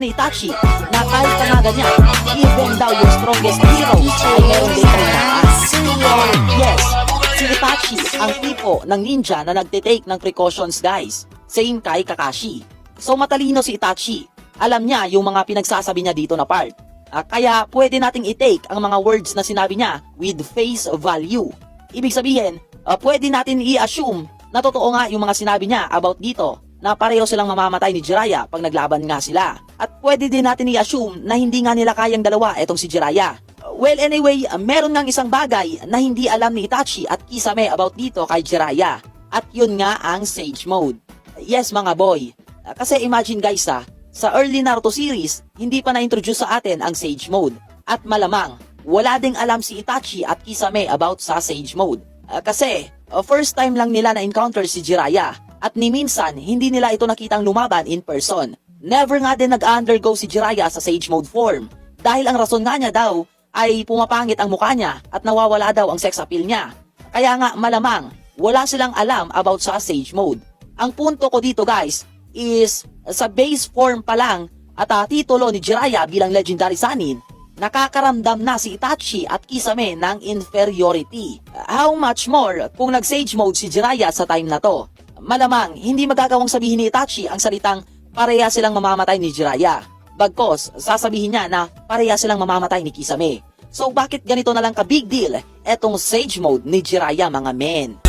ni Itachi na kahit ka nga ganyan, even daw yung strongest hero ay meron din taas. Yes, si Itachi ang tipo ng ninja na nagtitake ng precautions guys. Same kay Kakashi. So matalino si Itachi. Alam niya yung mga pinagsasabi niya dito na part. Kaya pwede nating i-take ang mga words na sinabi niya with face value. Ibig sabihin, pwede natin i-assume na totoo nga yung mga sinabi niya about dito na pareho silang mamamatay ni Jiraiya pag naglaban nga sila. At pwede din natin i-assume na hindi nga nila kayang dalawa etong si Jiraiya. Well anyway, meron ngang isang bagay na hindi alam ni Itachi at Kisame about dito kay Jiraiya. At yun nga ang Sage Mode. Yes mga boy, kasi imagine guys sa early Naruto series, hindi pa na-introduce sa atin ang Sage Mode. At malamang, wala ding alam si Itachi at Kisame about sa Sage Mode. Kasi, first time lang nila na-encounter si Jiraiya. At ni minsan, hindi nila ito nakitang lumaban in person. Never nga din nag-undergo si Jiraiya sa Sage Mode form. Dahil ang rason nga niya daw ay pumapangit ang mukha niya at nawawala daw ang sex appeal niya. Kaya nga malamang, wala silang alam about sa Sage Mode. Ang punto ko dito guys is sa base form pa lang at titulo ni Jiraiya bilang Legendary Sannin, nakakaramdam na si Itachi at Kisame ng inferiority. How much more kung nag-Sage Mode si Jiraiya sa time na to? Malamang, hindi magagawang sabihin ni Itachi ang salitang pareha silang mamamatay ni Jiraiya. Bagkos, sasabihin niya na pareha silang mamamatay ni Kisame. So bakit ganito na lang ka big deal etong Sage Mode ni Jiraiya mga men?